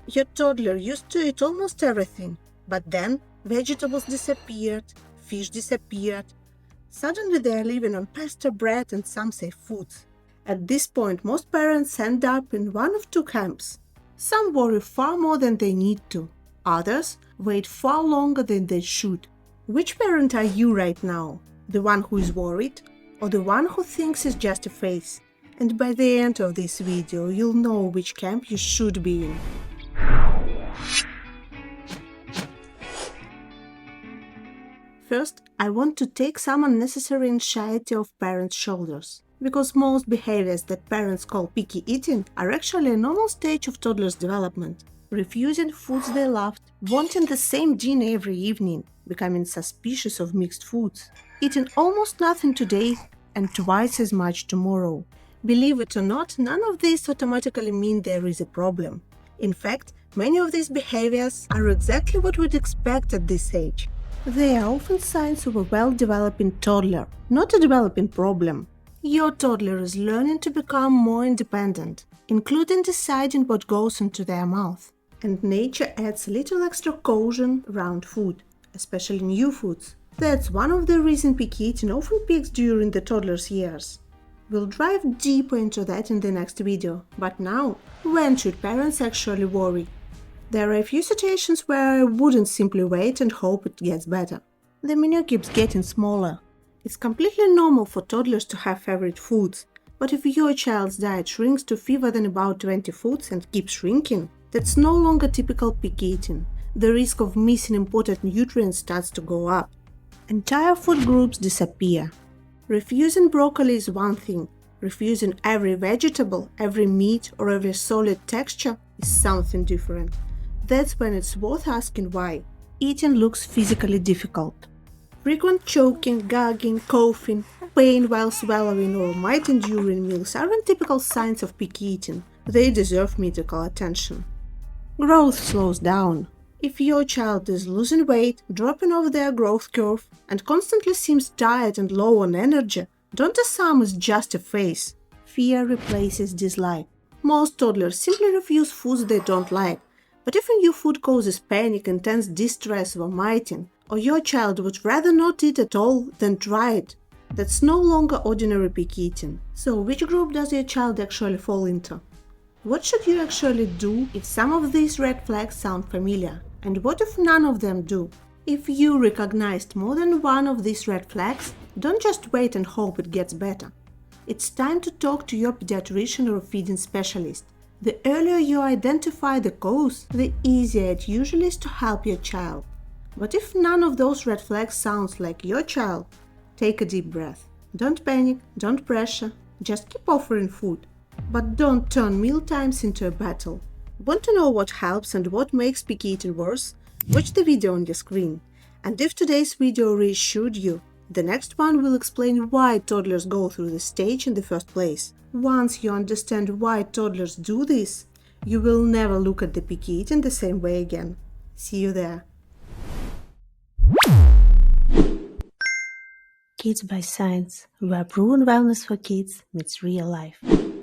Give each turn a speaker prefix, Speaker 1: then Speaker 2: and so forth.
Speaker 1: Your toddler used to eat almost everything, but then vegetables disappeared, fish disappeared. Suddenly they are living on pasta, bread and some safe foods. At this point, most parents end up in one of two camps. Some worry far more than they need to. Others wait far longer than they should. Which parent are you right now? The one who is worried or the one who thinks it's just a phase? And by the end of this video, you'll know which camp you should be in. First, I want to take some unnecessary anxiety off parents' shoulders, because most behaviors that parents call picky eating are actually a normal stage of toddlers' development. Refusing foods they loved, wanting the same dinner every evening, becoming suspicious of mixed foods, eating almost nothing today and twice as much tomorrow. Believe it or not, none of these automatically mean there is a problem. In fact, many of these behaviors are exactly what we'd expect at this age. They are often signs of a well-developing toddler, not a developing problem. Your toddler is learning to become more independent, including deciding what goes into their mouth. And nature adds a little extra caution around food, especially new foods. That's one of the reasons picky eating often peaks during the toddler's years. We'll dive deeper into that in the next video, but now, when should parents actually worry? There are a few situations where I wouldn't simply wait and hope it gets better. The menu keeps getting smaller. It's completely normal for toddlers to have favorite foods, but if your child's diet shrinks to fewer than about 20 foods and keeps shrinking, that's no longer typical picky eating. The risk of missing important nutrients starts to go up. Entire food groups disappear. Refusing broccoli is one thing. Refusing every vegetable, every meat, or every solid texture is something different. That's when it's worth asking why. Eating looks physically difficult. Frequent choking, gagging, coughing, pain while swallowing, or might-enduring meals aren't typical signs of picky eating. They deserve medical attention. Growth slows down. If your child is losing weight, dropping off their growth curve, and constantly seems tired and low on energy, don't assume it's just a phase. Fear replaces dislike. Most toddlers simply refuse foods they don't like. But if a new food causes panic, intense distress, vomiting, or your child would rather not eat at all than try it, that's no longer ordinary picky eating. So which group does your child actually fall into? What should you actually do if some of these red flags sound familiar? And what if none of them do? If you recognized more than one of these red flags, don't just wait and hope it gets better. It's time to talk to your pediatrician or feeding specialist. The earlier you identify the cause, the easier it usually is to help your child. But if none of those red flags sounds like your child, take a deep breath. Don't panic, don't pressure, just keep offering food. But don't turn meal times into a battle. Want to know what helps and what makes picky eating worse? Watch the video on your screen. And if today's video reassured you, the next one will explain why toddlers go through this stage in the first place. Once you understand why toddlers do this, you will never look at the picky eating the same way again. See you there. Kids by Science, where proven wellness for kids meets real life.